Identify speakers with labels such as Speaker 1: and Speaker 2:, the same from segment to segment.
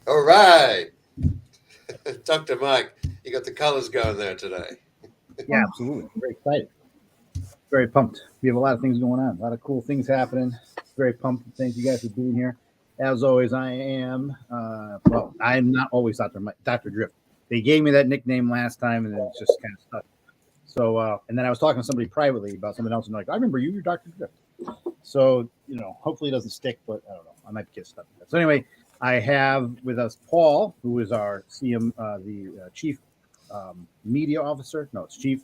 Speaker 1: All right, Dr. Mike, you got the colors going there today.
Speaker 2: Yeah, absolutely. Very excited. Very pumped. We have a lot of things going on. A lot of cool things happening. Very pumped. Thank you guys for being here. As always, I am. Well, I'm not always Dr. Drift. They gave me that nickname last time, and then it's just kind of stuck. So, and then I was talking to somebody privately about something else, and they're like, "I remember you. You're Dr. Drift." So, hopefully it doesn't stick, but I don't know. I might get stuck with that. So anyway, I have with us Paul, who is our the chief media officer. No, it's chief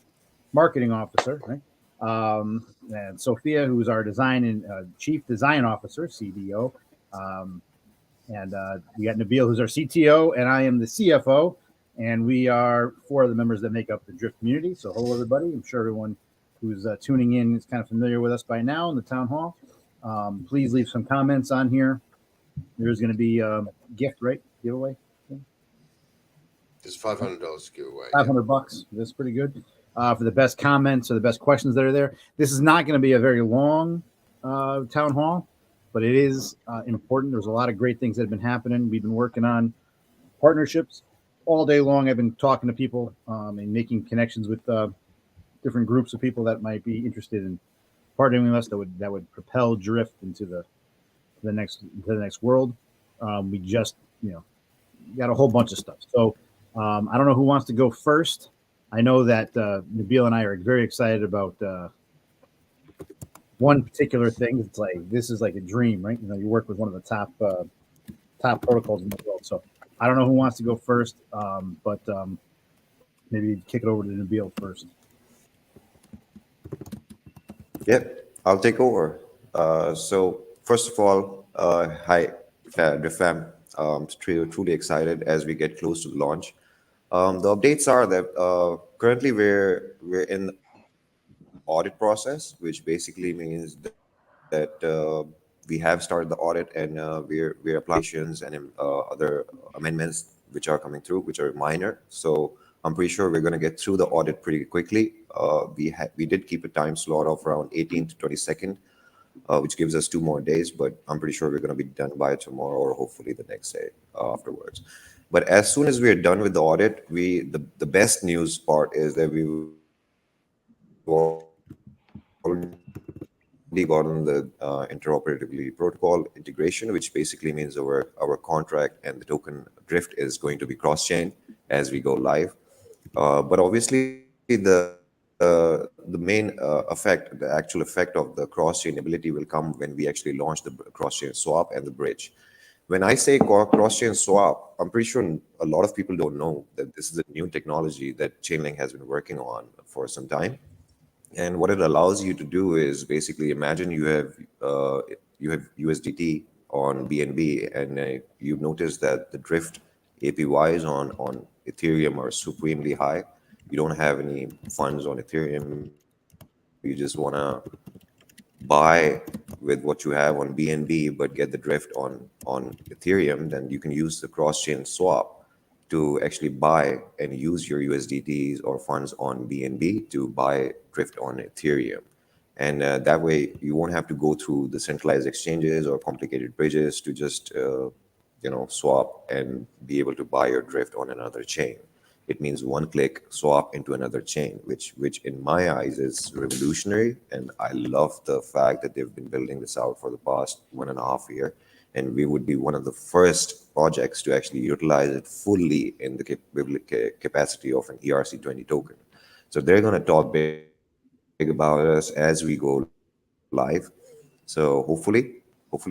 Speaker 2: marketing officer, right? And Sophia, who is our design and chief design officer, CDO. Um, and we got Nabil, who's our CTO, and I am the CFO. And we are four of the members that make up the Drift community. So, hello, everybody. I'm sure everyone who's tuning in is kind of familiar with us by now in the town hall. Please leave some comments on here. There's going to be a gift, right? Giveaway.
Speaker 1: There's $500 to give away.
Speaker 2: Five
Speaker 1: Yeah.
Speaker 2: hundred bucks. That's pretty good for the best comments or the best questions that are there. This is not going to be a very long town hall, but it is important. There's a lot of great things that have been happening. We've been working on partnerships all day long. I've been talking to people and making connections with different groups of people that might be interested in partnering with us. That would propel Drift into the next world. We just got a whole bunch of stuff. So I don't know who wants to go first. I know that Nabil and I are very excited about one particular thing. It's like this is like a dream, right? You work with one of the top protocols in the world. So I don't know who wants to go first, but maybe kick it over to Nabil first.
Speaker 3: Yep, I'll take over. So first of all, hi, the fam. Truly excited as we get close to the launch. The updates are that currently we're in audit process, which basically means that we have started the audit and we're applications and other amendments which are coming through, which are minor. So I'm pretty sure we're going to get through the audit pretty quickly. We did keep a time slot of around 18th to 22nd, which gives us 2 more days. But I'm pretty sure we're going to be done by tomorrow or hopefully the next day afterwards. But as soon as we're done with the audit, the best news part is that we've already gotten the interoperability protocol integration, which basically means our contract and the token drift is going to be cross-chain as we go live. But obviously, the main effect, the actual effect of the cross-chain ability will come when we actually launch the cross-chain swap and the bridge. When I say cross-chain swap, I'm pretty sure a lot of people don't know that this is a new technology that Chainlink has been working on for some time. And what it allows you to do is basically imagine you have USDT on BNB, and you've noticed that the drift APYs on Ethereum are supremely high. You don't have any funds on Ethereum. You just want to buy with what you have on BNB, but get the drift on Ethereum. Then you can use the cross-chain swap to actually buy and use your USDTs or funds on BNB to buy drift on Ethereum. And that way you won't have to go through the centralized exchanges or complicated bridges to just swap and be able to buy your drift on another chain. It means one click swap into another chain, which in my eyes is revolutionary. And I love the fact that they've been building this out for the past 1.5 year. And we would be one of the first projects to actually utilize it fully in the capacity of an ERC20 token. So they're going to talk big about us as we go live. So hopefully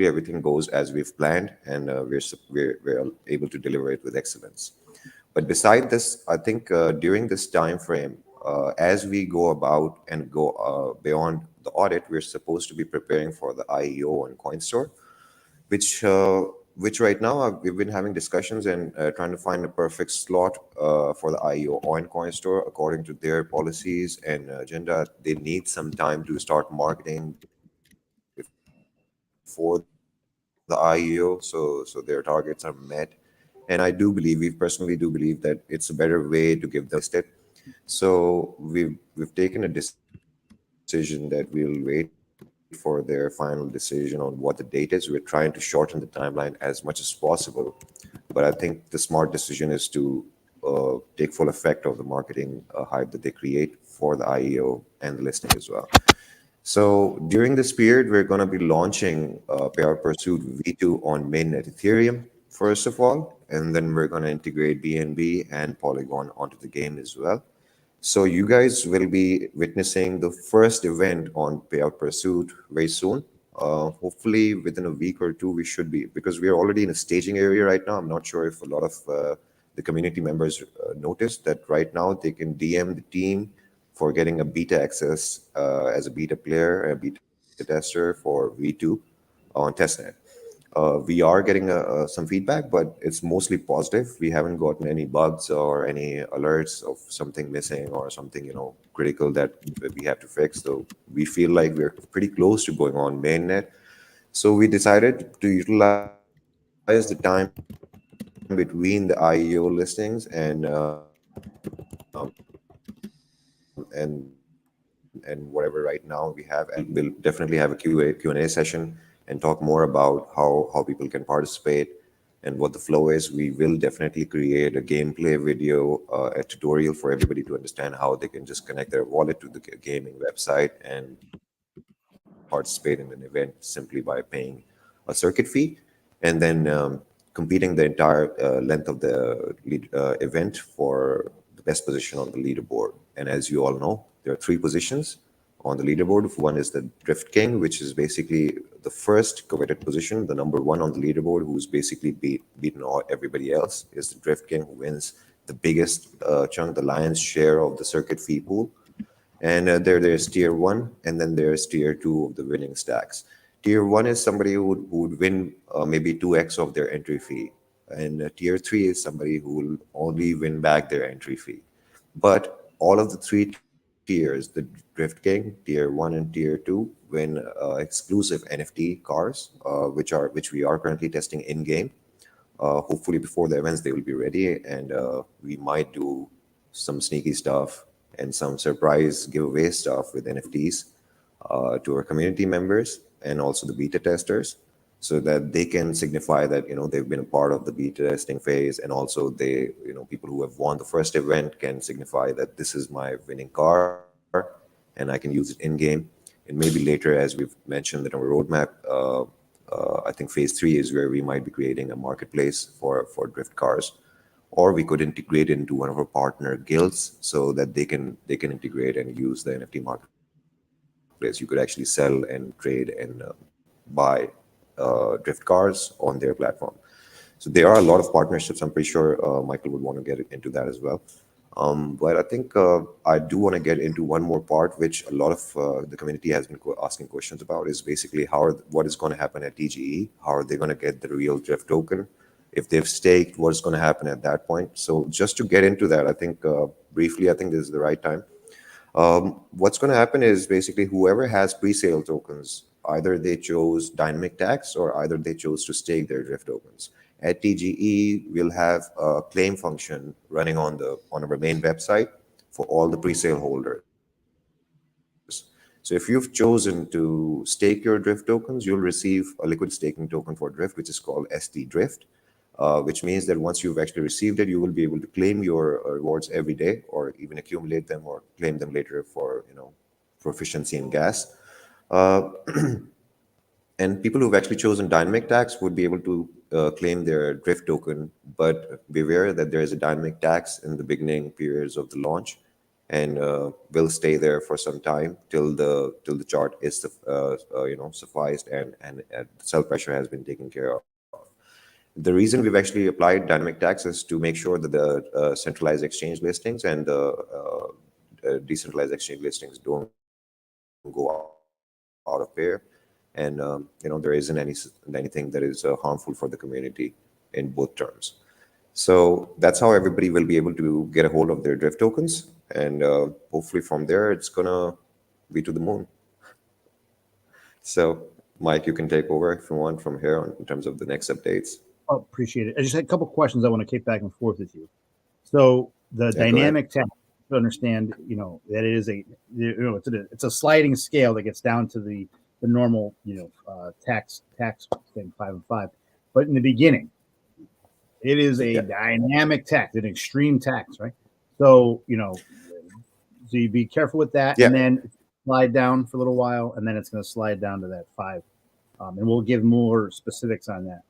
Speaker 3: everything goes as we've planned, and we're able to deliver it with excellence. But beside this, I think during this time frame, as we go about and go beyond the audit, we're supposed to be preparing for the IEO and CoinStore, which right now we've been having discussions and trying to find a perfect slot for the IEO and CoinStore according to their policies and agenda. They need some time to start marketing before the IEO, so their targets are met. And I do believe, we personally do believe that it's a better way to give them time to get listed. So we've taken a decision that we'll wait for their final decision on what the date is. We're trying to shorten the timeline as much as possible to get them listed But I think the smart decision is to take full effect of the marketing hype that they create for the IEO and the listing as well. So during this period, we're going to be launching Payout Pursuit V2 on mainnet Ethereum, first of all, and then we're going to integrate BNB and Polygon onto the game as well. So you guys will be witnessing the first event on Payout Pursuit very soon. Hopefully within a week or two, we should be, because we are already in a staging area right now. I'm not sure if a lot of the community members noticed that right now they can DM the team for getting a beta access as a beta player, a beta tester for V2 on testnet. We are getting some feedback, but it's mostly positive. We haven't gotten any bugs or any alerts of something missing or something, critical that we have to fix. So we feel like we're pretty close to going on mainnet. So we decided to utilize the time between the IEO listings and whatever right now we have, and we'll definitely have a Q&A session and talk more about how people can participate and what the flow is. We will definitely create a gameplay video, a tutorial for everybody to understand how they can just connect their wallet to the gaming website and participate in an event simply by paying a circuit fee, and then competing the entire length of the event for the best position on the leaderboard. And as you all know, there are three positions on the leaderboard. One is the Drift King, which is basically the first coveted position, the number one on the leaderboard, who's basically beaten everybody else, is the Drift King, who wins the biggest chunk, the lion's share of the circuit fee pool. And there's tier one, and then there's tier two of the winning stacks. Tier one is somebody who would win maybe 2x of their entry fee. And tier three is somebody who will only win back their entry fee. But all of the three tiers, the Drift King, tier one and tier two, win exclusive NFT cars, which we are currently testing in game. Hopefully before the events they will be ready, and we might do some sneaky stuff and some surprise giveaway stuff with NFTs to our community members and also the beta testers, so that they can signify that they've been a part of the beta testing phase, and also they people who have won the first event can signify that this is my winning car and I can use it in game. And maybe later, as we've mentioned in our roadmap, I think phase 3 is where we might be creating a marketplace for drift cars, or we could integrate into one of our partner guilds so that they can integrate and use the NFT marketplace. You could actually sell and trade and buy drift cars on their platform. So there are a lot of partnerships. I'm pretty sure Michael would want to get into that as well. But I think I do want to get into one more part, which a lot of the community has been asking questions about, is basically what is going to happen at TGE? How are they going to get the real drift token? If they've staked, what's going to happen at that point? So just to get into that, I think briefly, I think this is the right time. What's going to happen is basically whoever has pre-sale tokens, either they chose dynamic tax or either they chose to stake their drift tokens. At TGE, we'll have a claim function running on our main website for all the pre-sale holders. So if you've chosen to stake your drift tokens, you'll receive a liquid staking token for drift, which is called SD Drift, which means that once you've actually received it, you will be able to claim your rewards every day, or even accumulate them or claim them later for proficiency in gas. Uh, and people who've actually chosen dynamic tax would be able to claim their drift token, but beware that there is a dynamic tax in the beginning periods of the launch, and will stay there for some time till the chart is sufficed and sell pressure has been taken care of. The reason we've actually applied dynamic tax is to make sure that the centralized exchange listings and the decentralized exchange listings don't go out of pair, and there isn't anything that is harmful for the community in both terms. So that's how everybody will be able to get a hold of their drift tokens, and hopefully from there it's gonna be to the moon. So Mike, you can take over if you want from here on in terms of the next updates.
Speaker 2: Oh, appreciate it. I just had a couple questions I want to kick back and forth with you. So the
Speaker 3: Yeah, go ahead.
Speaker 2: dynamic tax, to understand, that it is it's a sliding scale that gets down to the normal, tax thing 5 and 5. But in the beginning, It is a
Speaker 3: Yeah.
Speaker 2: dynamic tax, an extreme tax, right? So, so you be careful with that,
Speaker 3: Yeah.
Speaker 2: and then slide down for a little while, and then it's going to slide down to that 5. And we'll give more specifics on that.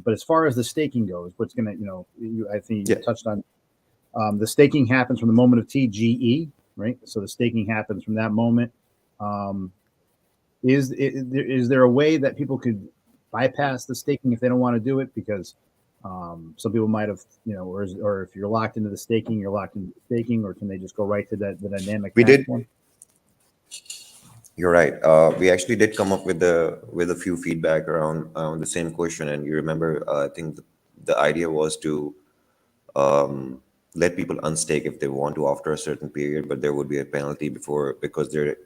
Speaker 2: But as far as the staking goes, what's going to, I think you
Speaker 3: Yeah.
Speaker 2: touched on the staking happens from the moment of TGE, right? So the staking happens from that moment. Is there a way that people could bypass the staking if they don't want to do it? Because some people might have, or if you're locked into the staking, you're locked into the staking, or can they just go right to the dynamic
Speaker 3: We
Speaker 2: tax
Speaker 3: did.
Speaker 2: one?
Speaker 3: You're right. We actually did come up with a few feedback around the same question, and you remember, I think the idea was to let people unstake if they want to after a certain period, but there would be a penalty because they're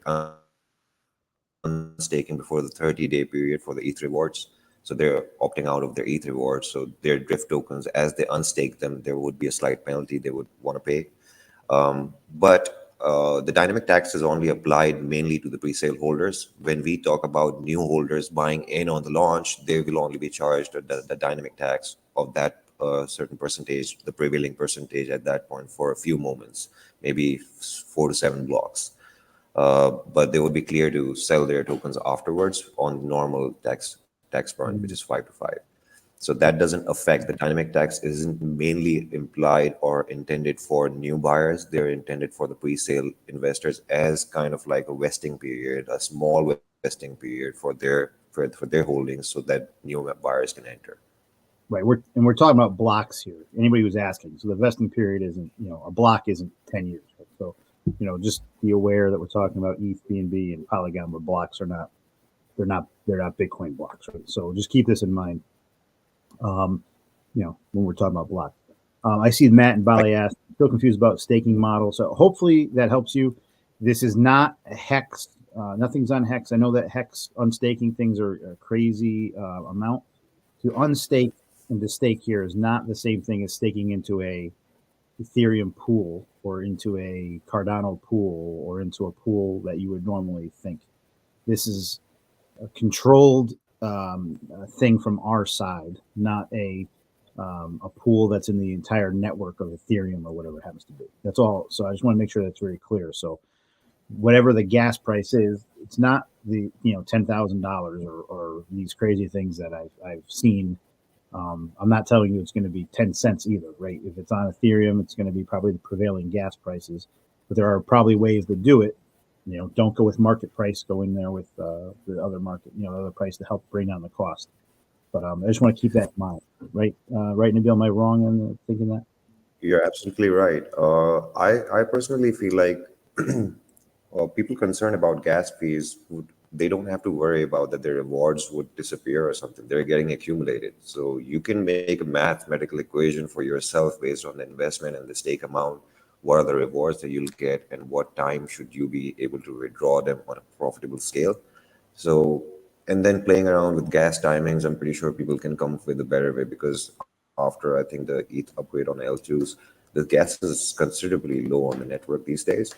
Speaker 3: unstaking before the 30-day period for the ETH rewards. So they're opting out of their ETH rewards. So their drift tokens, as they unstake them, there would be a slight penalty they would want to pay. But the dynamic tax is only applied mainly to the pre-sale holders. When we talk about new holders buying in on the launch, they will only be charged the dynamic tax of that certain percentage, the prevailing percentage at that point for a few moments, maybe 4 to 7 blocks. But they would be clear to sell their tokens afterwards on normal tax front, which is 5 to 5. So that doesn't affect the dynamic tax. Isn't mainly implied or intended for new buyers. They're intended for the pre-sale investors as kind of like a vesting period, a small vesting period for their holdings, so that new buyers can enter.
Speaker 2: Right. We're talking about blocks here. Anybody who's asking, so the vesting period isn't, a block isn't 10 years. Right? So, just be aware that we're talking about ETH, BNB, and Polygon, where blocks are not, they're not Bitcoin blocks, right? So just keep this in mind. When we're talking about blocks. I see Matt and Bali asked, still confused about staking model. So hopefully that helps you. This is not a Hex. Nothing's on Hex. I know that Hex unstaking things are a crazy amount. To unstake and to stake here is not the same thing as staking into a Ethereum pool or into a Cardano pool or into a pool that you would normally think. This is a controlled thing from our side, not a pool that's in the entire network of Ethereum or whatever it happens to be. That's all. So I just want to make sure that's very clear. So whatever the gas price is, it's not the $10,000 or these crazy things that I've seen. I'm not telling you it's going to be 10 cents either, right? If it's on Ethereum, it's going to be probably the prevailing gas prices, but there are probably ways to do it. Don't go with market price. Go in there with the other market, other price to help bring down the cost. But I just want to keep that in mind, right? Right, Nabil, am I wrong in thinking that?
Speaker 3: You're absolutely right. I personally feel like people concerned about gas fees they don't have to worry about that their rewards would disappear or something. They're getting accumulated. So you can make a mathematical equation for yourself based on the investment and the stake amount. What are the rewards that you'll get, and what time should you be able to withdraw them on a profitable scale? So, and then playing around with gas timings, I'm pretty sure people can come up with a better way because after I think the ETH upgrade on L2s, the gas is considerably low on the network these days.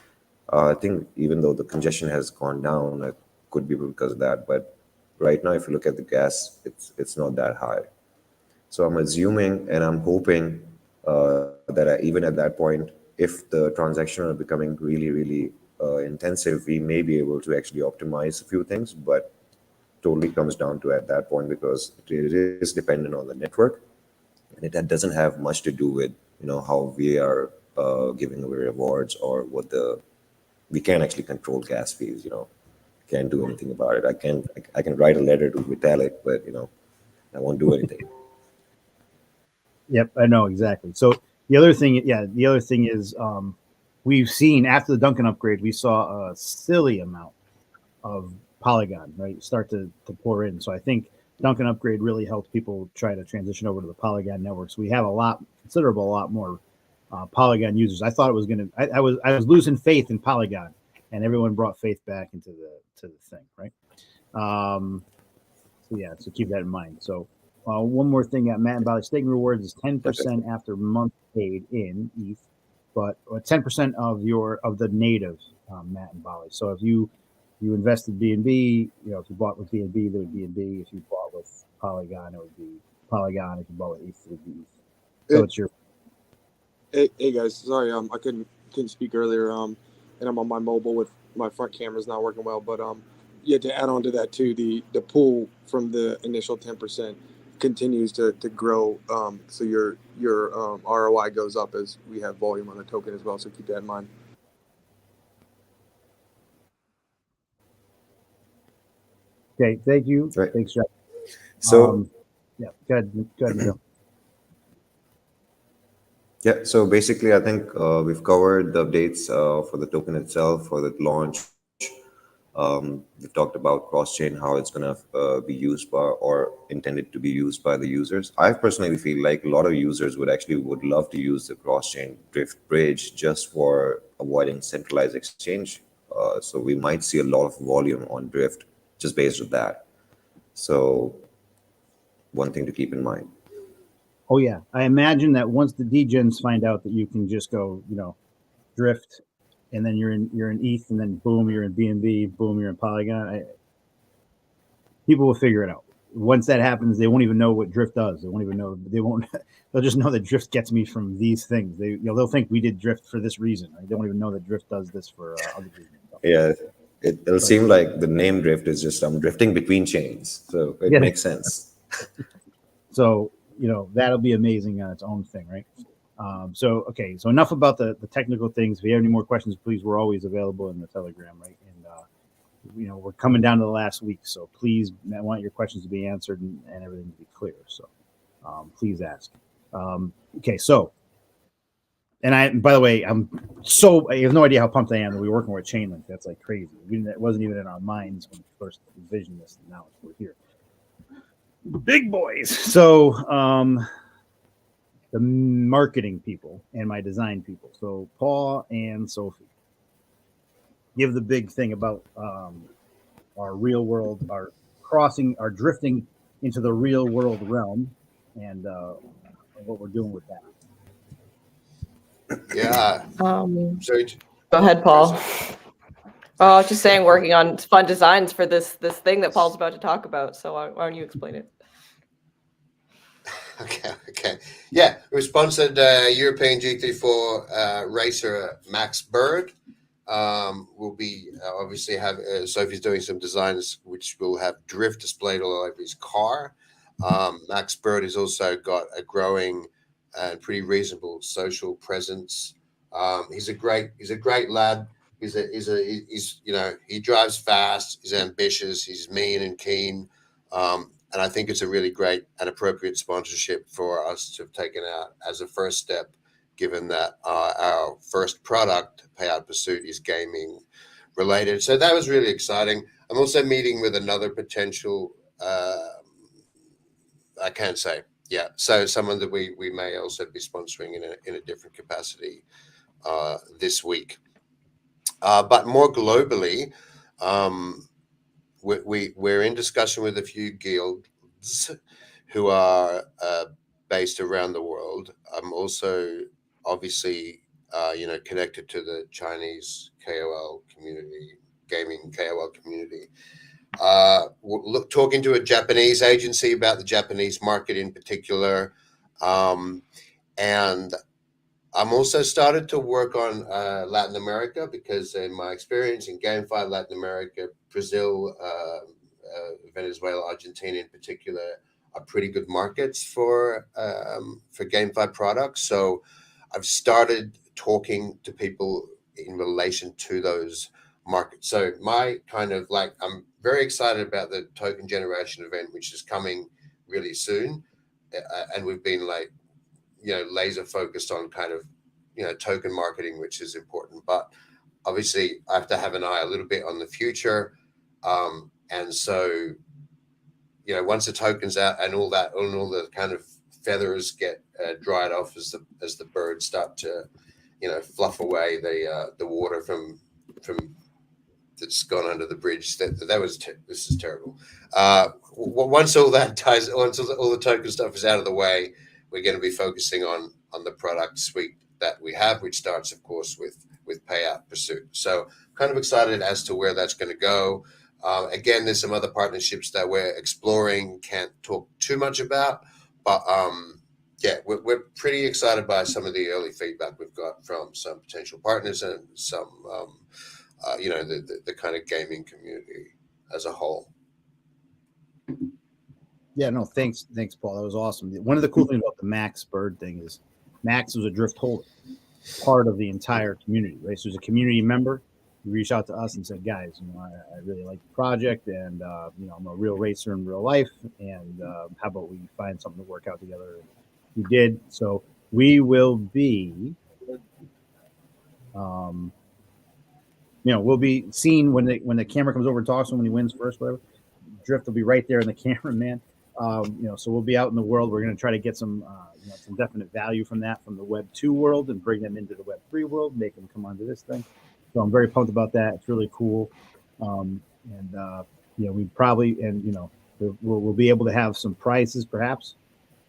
Speaker 3: I think even though the congestion has gone down, it could be because of that. But right now, if you look at the gas, it's not that high. So I'm assuming and I'm hoping that even at that point, if the transactions are becoming really, really intensive, we may be able to actually optimize a few things. But totally comes down to at that point because it is dependent on the network, and that doesn't have much to do with how we are giving away rewards or what we can actually control gas fees. Can't do anything about it. I can write a letter to Vitalik, but I won't do anything.
Speaker 2: Yep, I know exactly. So the other thing is we've seen after the Duncan upgrade, we saw a silly amount of Polygon, right, start to pour in. So I think Duncan upgrade really helped people try to transition over to the Polygon network. So we have a lot more Polygon users. I thought it was going to. I was losing faith in Polygon, and everyone brought faith back into the thing, right? So keep that in mind. So one more thing at Matt and Bali staking rewards is 10% after month paid in ETH, but 10% of the native Matt and Bali. So if you invested BNB, if you bought with BNB, there would be BNB. If you bought with Polygon, it would be Polygon. If you bought with ETH, it would be ETH. So it's your.
Speaker 4: Hey guys, sorry, I couldn't speak earlier, and I'm on my mobile with my front camera's not working well, but yeah, to add on to that too, the pool from the initial 10% continues to grow, so your ROI goes up as we have volume on the token as well. So keep that in mind.
Speaker 2: Okay, thank you.
Speaker 3: Right.
Speaker 2: Thanks, Jeff.
Speaker 3: So
Speaker 2: Yeah, go ahead, Miguel.
Speaker 3: yeah, so basically, I think we've covered the updates for the token itself, for the launch. We've talked about cross-chain, how it's going to be used by or intended to be used by the users. I personally feel like a lot of users would love to use the cross-chain drift bridge just for avoiding centralized exchange. So we might see a lot of volume on drift just based on that. So one thing to keep in mind.
Speaker 2: Oh yeah, I imagine that once the degens find out that you can just go, drift, and then you're in ETH, and then boom, you're in BNB, boom, you're in Polygon. People will figure it out. Once that happens, they won't even know what drift does. They won't even know. They won't. They'll just know that drift gets me from these things. They'll think we did drift for this reason. Right? They won't even know that drift does this for other reasons.
Speaker 3: Yeah, it'll seem like the name drift is just I'm drifting between chains, so it makes sense.
Speaker 2: So that'll be amazing on its own thing, right? So enough about the technical things. If you have any more questions, please, we're always available in the Telegram, right? And we're coming down to the last week, so please, I want your questions to be answered and everything to be clear. So please ask. Okay, so, and by the way, I have no idea how pumped I am that we're working with Chainlink. That's like crazy. It wasn't even in our minds when we first envisioned this, and now we're here. Big boys. So the marketing people and my design people. So Paul and Sophie, give the big thing about our real world, our drifting into the real world realm, and what we're doing with that.
Speaker 1: Yeah. Sorry.
Speaker 5: Go ahead, Paul. Oh, I was just saying, working on fun designs for this thing that Paul's about to talk about. So why don't you explain it?
Speaker 1: Okay. Yeah, we sponsored European GT4 racer Max Bird. We'll be obviously have Sophie's doing some designs which will have drift displayed all over his car. Max Bird has also got a growing and pretty reasonable social presence. He's a great lad. He drives fast. He's ambitious. He's mean and keen. And I think it's a really great and appropriate sponsorship for us to have taken out as a first step, given that our first product, Payout Pursuit, is gaming related. So that was really exciting. I'm also meeting with another potential, I can't say. Yeah. So someone that we may also be sponsoring in a different capacity this week. But more globally, we're in discussion with a few guilds who are based around the world. I'm also obviously connected to the Chinese KOL community, gaming KOL community. Talking to a Japanese agency about the Japanese market in particular, and I'm also started to work on Latin America, because in my experience in GameFi Latin America, Brazil, Venezuela, Argentina in particular, are pretty good markets for GameFi products. So I've started talking to people in relation to those markets. So my I'm very excited about the token generation event, which is coming really soon, and we've been laser focused on token marketing, which is important. But obviously I have to have an eye a little bit on the future. And so, once the token's out and all the kind of feathers get dried off as the birds start to, fluff away the water from that's gone under the bridge. This is terrible. Once all that ties, once all the token stuff is out of the way, we're going to be focusing on the product suite that we have, which starts, of course, with Payout Pursuit. So kind of excited as to where that's going to go. Again, there's some other partnerships that we're exploring, can't talk too much about, but yeah, we're pretty excited by some of the early feedback we've got from some potential partners and some, the kind of gaming community as a whole.
Speaker 2: Yeah, no, thanks, Paul. That was awesome. One of the cool things about the Max Bird thing is Max was a drift holder, part of the entire community, right? So as a community member, you reached out to us and said, guys, I really like the project, and I'm a real racer in real life, and how about we find something to work out together? And we did. So we will be, we'll be seen when the camera comes over and talks to him when he wins first, whatever. Drift will be right there in the camera, man. So we'll be out in the world. We're going to try to get some definite value from that, from the Web 2 world, and bring them into the Web 3 world, make them come onto this thing. So I'm very pumped about that. It's really cool. We probably, we'll be able to have some prizes perhaps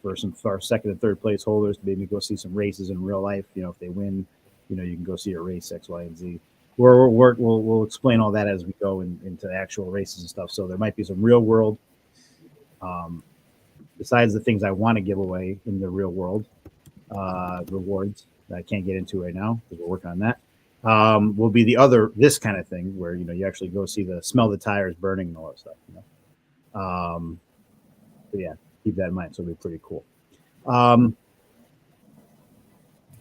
Speaker 2: for our second and third place holders to maybe go see some races in real life. If they win, you can go see a race X, Y, and Z. We'll explain all that as we go into actual races and stuff. So there might be some real world, besides the things I want to give away in the real world, rewards that I can't get into right now because we're working on that. Will be this kind of thing where you actually go smell the tires burning and all that stuff. So yeah, keep that in mind. So it'll be pretty cool.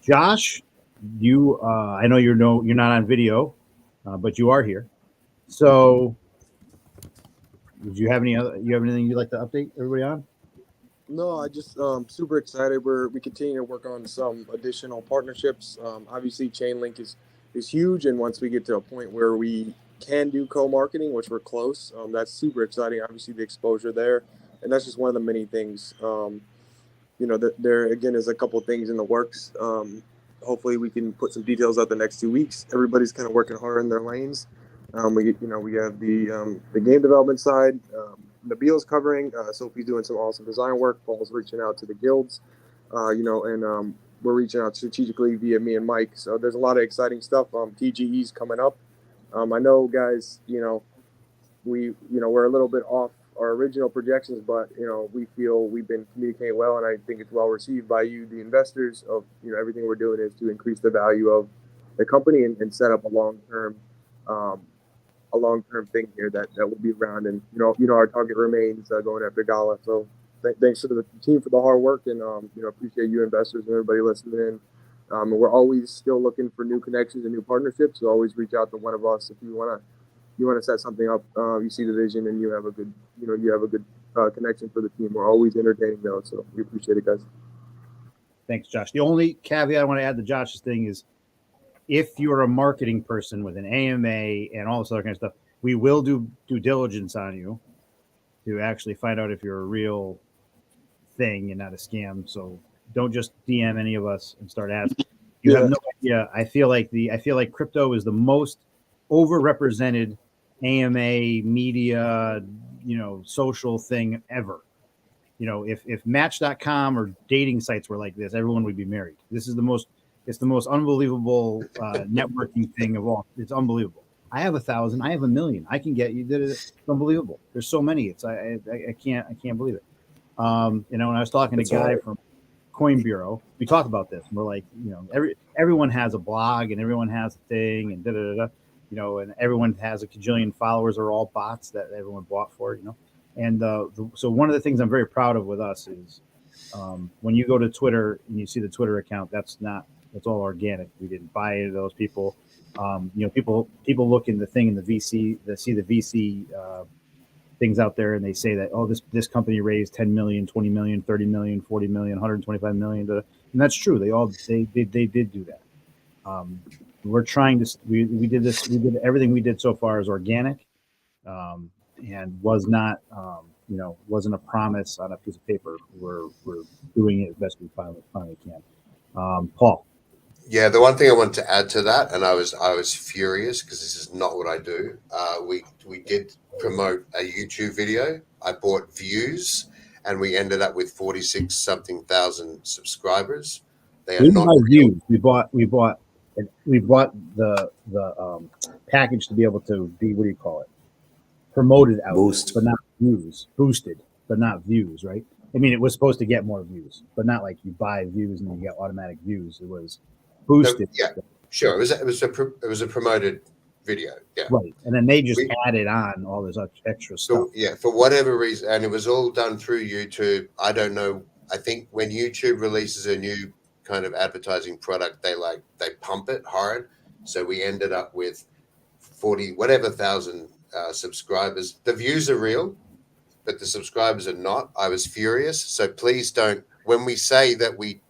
Speaker 2: Josh, I know you're not on video, but you are here. So, do you have anything you'd like to update everybody on?
Speaker 4: No, I just super excited. We continue to work on some additional partnerships. Obviously, Chainlink is huge, and once we get to a point where we can do co-marketing, which we're close, that's super exciting. Obviously, the exposure there, and that's just one of the many things. There again is a couple of things in the works. Hopefully, we can put some details out the next 2 weeks. Everybody's kind of working hard in their lanes. We have the game development side. Nabil's covering. Sophie's doing some awesome design work. Paul's reaching out to the guilds, and we're reaching out strategically via me and Mike. So there's a lot of exciting stuff. TGE's coming up. I know, guys. We're a little bit off our original projections, but we feel we've been communicating well, and I think it's well received by you, the investors. Of everything we're doing is to increase the value of the company and set up a long-term thing here that will be around, and our target remains going after Gala. So thanks to the team for the hard work, and appreciate you investors and everybody listening in. And we're always still looking for new connections and new partnerships. So always reach out to one of us if you want to set something up. You see the vision and you have a good connection for the team. We're always entertaining those, so we appreciate it, guys.
Speaker 2: Thanks, Josh. The only caveat I want to add to Josh's thing is, if you're a marketing person with an AMA and all this other kind of stuff, we will do due diligence on you to actually find out if you're a real thing and not a scam. So don't just DM any of us and start asking. You have no idea. I feel like crypto is the most overrepresented AMA media, social thing ever. If Match.com or dating sites were like this, everyone would be married. It's the most unbelievable networking thing of all. It's unbelievable. I have 1,000. I have 1,000,000. I can get you. It's unbelievable. There's so many. I can't believe it. When I was talking to a guy from Coin Bureau, we talked about this. And we're like, everyone has a blog and everyone has a thing and and everyone has a cajillion followers are all bots that everyone bought for, And so one of the things I'm very proud of with us is when you go to Twitter and you see the Twitter account, that's all organic. We didn't buy any of those people. People look in the thing in the VC, see the VC things out there, and they say that, this company raised 10 million, 20 million, 30 million, 40 million, 125 million, and that's true. They did do that. We're trying to. We did this. We did everything we did so far is organic, and was not. Wasn't a promise on a piece of paper. We're doing it as best we finally can. Paul.
Speaker 1: Yeah, the one thing I wanted to add to that, and I was furious because this is not what I do. We did promote a YouTube video. I bought views, and we ended up with 46-something thousand subscribers. They are not
Speaker 2: views. We bought the package to be able to be, what do you call it? Promoted out, but not views. Boosted, but not views, right? I mean, it was supposed to get more views, but not like you buy views and you get automatic views. It was boosted.
Speaker 1: Yeah, sure. It was a promoted video. Yeah.
Speaker 2: Right. And then they just
Speaker 1: We-
Speaker 2: added on all this extra stuff.
Speaker 1: So yeah, for whatever reason, and it was all done through YouTube. I don't know. I think when YouTube releases a new kind of advertising product, they pump it hard. So we ended up with 40 whatever thousand subscribers. The views are real, but the subscribers are not. I was furious. So please don't. When we say that we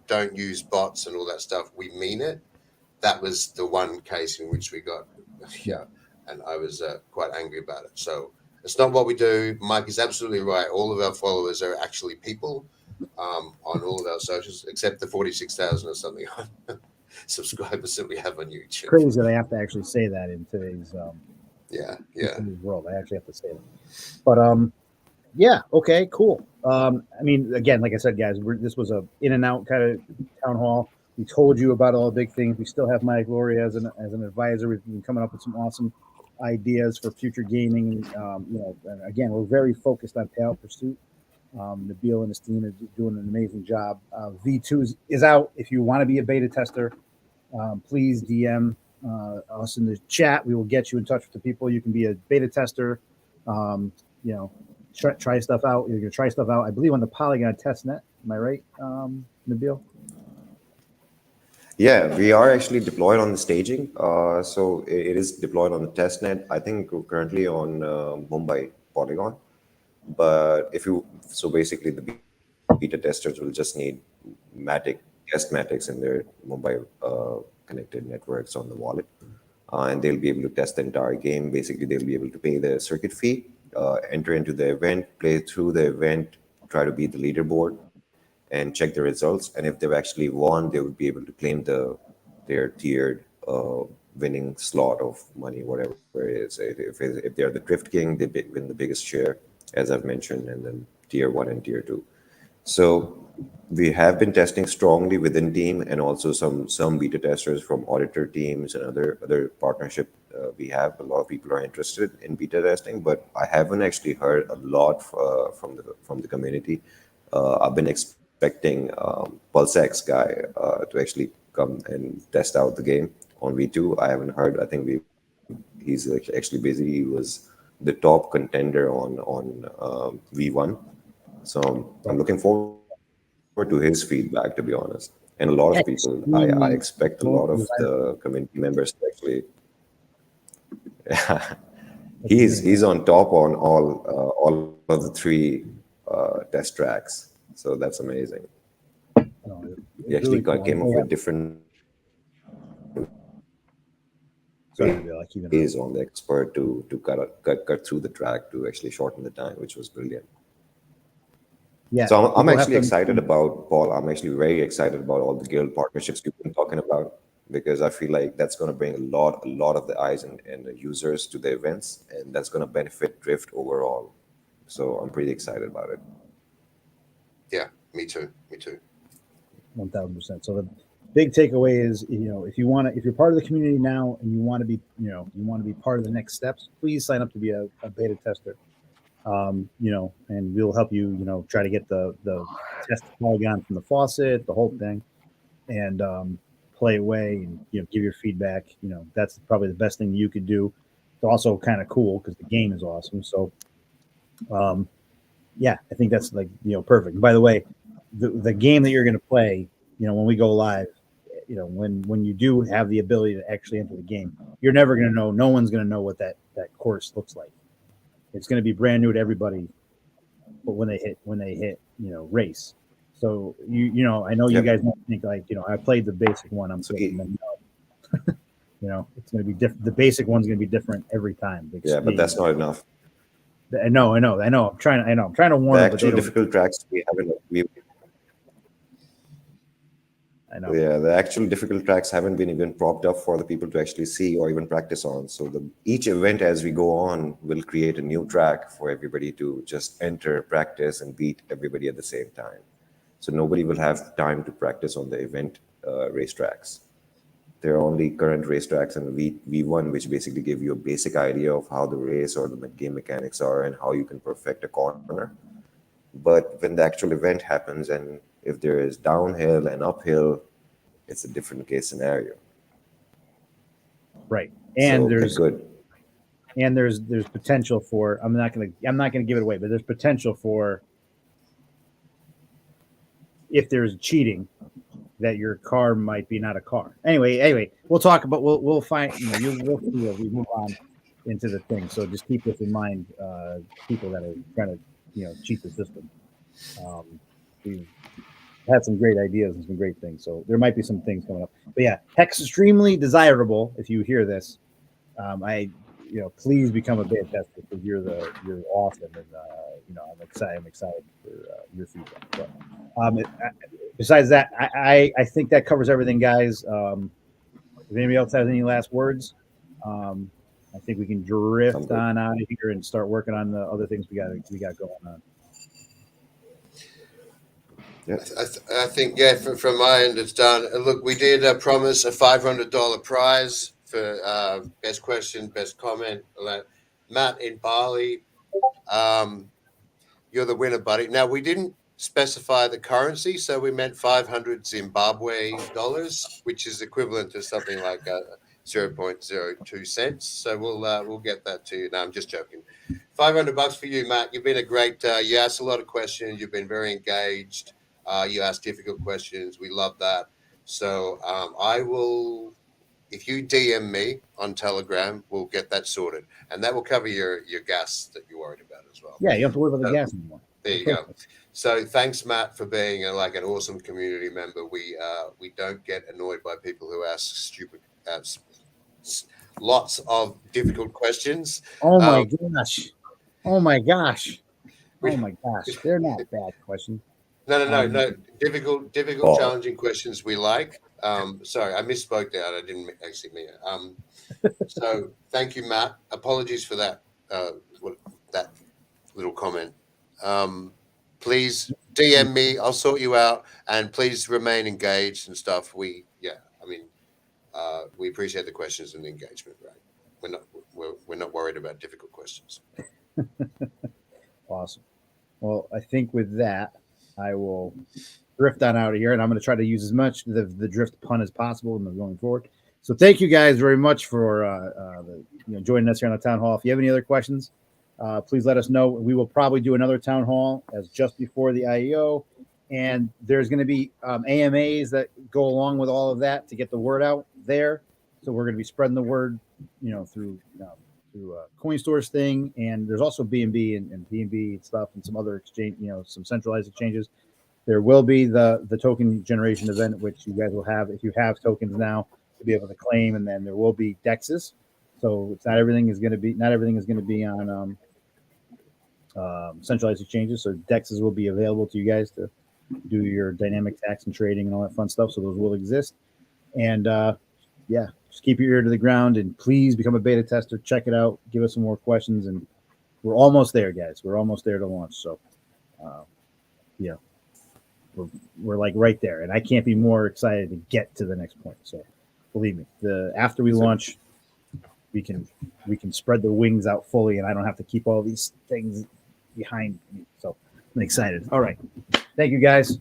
Speaker 1: don't use bots and all that stuff, we mean it. That was the one case in which we got, yeah, and I was quite angry about it. So it's not what we do. Mike is absolutely right. All of our followers are actually people on all of our socials, except the 46,000 or something subscribers that we have on YouTube.
Speaker 2: Crazy that I have to actually say that in today's
Speaker 1: Yeah.
Speaker 2: today's world. I actually have to say that. But yeah, okay, cool. I mean, again, like I said, guys, this was a in and out kind of town hall. We told you about all the big things. We still have Mike Laurie as an advisor. We've been coming up with some awesome ideas for future gaming. And again, we're very focused on payout pursuit. Nabil and his team are doing an amazing job. V2 is out. If you want to be a beta tester, please DM us in the chat. We will get you in touch with the people. You can be a beta tester. Try stuff out. You're going to try stuff out. I believe on the Polygon testnet. Am I right, Nabil?
Speaker 3: Yeah, we are actually deployed on the staging. So it is deployed on the testnet. I think we're currently on Mumbai Polygon. But basically the beta testers will just need guest Matics in their Mumbai connected networks on the wallet. And they'll be able to test the entire game. Basically, they'll be able to pay the circuit fee, enter into the event, play through the event, try to beat the leaderboard, and check the results. And if they've actually won, they would be able to claim their tiered winning slot of money, whatever it is. If they're the Drift King, they win the biggest share, as I've mentioned, and then tier 1 and tier 2. So we have been testing strongly within team, and also some beta testers from auditor teams and other partnership. We have a lot of people are interested in beta testing, but I haven't actually heard a lot from the community. I've been expecting PulseX guy to actually come and test out the game on V2. I haven't heard. I think he's actually busy. He was the top contender on V1. So I'm looking forward to his feedback, to be honest. And a lot of people, I expect a lot of the community members to actually. He's on top on all of the 3 test tracks. So that's amazing. He actually came up with different ways on the expert to cut through the track to actually shorten the time, which was brilliant.
Speaker 2: Yeah.
Speaker 3: So I'm actually excited about, Paul. I'm actually very excited about all the guild partnerships you've been talking about, because I feel like that's going to bring a lot of the eyes and the users to the events, and that's going to benefit Drift overall. So I'm pretty excited about it.
Speaker 1: Yeah, me too.
Speaker 2: 1,000%. So the big takeaway is, if you're part of the community now and you want to be part of the next steps, please sign up to be a beta tester. And we'll help you, try to get the test Polygon from the faucet, the whole thing, and play away and give your feedback. That's probably the best thing you could do. It's also kind of cool because the game is awesome. So yeah, I think that's perfect. By the way, the game that you're going to play, when we go live, when you do have the ability to actually enter the game, you're never going to know. No one's going to know what that course looks like. It's going to be brand new to everybody. But when they hit, race. So I know you guys don't think I played the basic one. I'm saying, it's going to be different. The basic one's going to be different every time.
Speaker 3: Yeah, but that's not enough.
Speaker 2: I know. I'm trying to warn
Speaker 3: the
Speaker 2: them.
Speaker 3: Actual difficult tracks we haven't.
Speaker 2: I know.
Speaker 3: Yeah, the actual difficult tracks haven't been even propped up for the people to actually see or even practice on. So each event as we go on will create a new track for everybody to just enter, practice, and beat everybody at the same time. So nobody will have time to practice on the event racetracks. There are only current racetracks and V1, which basically give you a basic idea of how the race or the game mechanics are and how you can perfect a corner. But when the actual event happens, and if there is downhill and uphill, it's a different case scenario.
Speaker 2: Right. And
Speaker 3: So get
Speaker 2: there's
Speaker 3: good.
Speaker 2: and there's potential for I'm not gonna give it away, but there's potential for if there's cheating that your car might be not a car. Anyway, we'll talk about we'll find we'll see as we move on into the thing. So just keep this in mind, people that are trying to cheat the system. We've had some great ideas and some great things. So there might be some things coming up. But yeah, extremely desirable. If you hear this, please become a beta tester because you're awesome, and I'm excited for your feedback. So, besides that, I think that covers everything, guys. If anybody else has any last words, I think we can drift on out of here and start working on the other things we got going on.
Speaker 1: I think, from my end, it's done. Look, we did promise a $500 prize for best question, best comment. Matt in Bali, you're the winner, buddy. Now, we didn't specify the currency, so we meant 500 Zimbabwe dollars, which is equivalent to something like 0.02 cents. So we'll get that to you. No, I'm just joking. $500 for you, Matt. You've been a great. You asked a lot of questions. You've been very engaged. You ask difficult questions. We love that. So I will, if you DM me on Telegram, we'll get that sorted. And that will cover your gas that you're worried about as well.
Speaker 2: Yeah, you don't have to worry about the gas anymore.
Speaker 1: There you go. So thanks, Matt, for being an awesome community member. We don't get annoyed by people who ask stupid, lots of difficult questions.
Speaker 2: Oh my gosh. Oh my gosh. Oh my gosh. They're not bad questions.
Speaker 1: No. Difficult, challenging questions we like. Sorry, I misspoke there. I didn't actually mean it. So thank you, Matt. Apologies for that that little comment. Please DM me. I'll sort you out, and please remain engaged and stuff. We appreciate the questions and the engagement. Right? We're not worried about difficult questions.
Speaker 2: Awesome. Well, I think with that, I will drift on out of here, and I'm going to try to use as much the drift pun as possible going forward. So thank you guys very much for joining us here on the Town Hall. If you have any other questions, please let us know. We will probably do another Town Hall as just before the IEO, and there's going to be AMAs that go along with all of that to get the word out there. So we're going to be spreading the word, through coin stores thing, and there's also B&B and P&B stuff and some other exchange, some centralized exchanges. There will be the token generation event, which you guys will have if you have tokens now to be able to claim, and then there will be DEXs. So it's not everything is going to be on centralized exchanges. So DEXs will be available to you guys to do your dynamic tax and trading and all that fun stuff. So those will exist, and just keep your ear to the ground and please become a beta tester. Check it out. Give us some more questions, and we're almost there, guys. We're almost there to launch. So, we're like right there, and I can't be more excited to get to the next point. So, believe me, after we launch, we can spread the wings out fully, and I don't have to keep all these things behind me. So, I'm excited. All right, thank you, guys.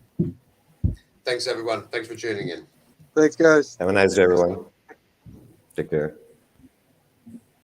Speaker 1: Thanks, everyone. Thanks for tuning in.
Speaker 4: Thanks, guys.
Speaker 3: Have a nice day, everyone. Take care.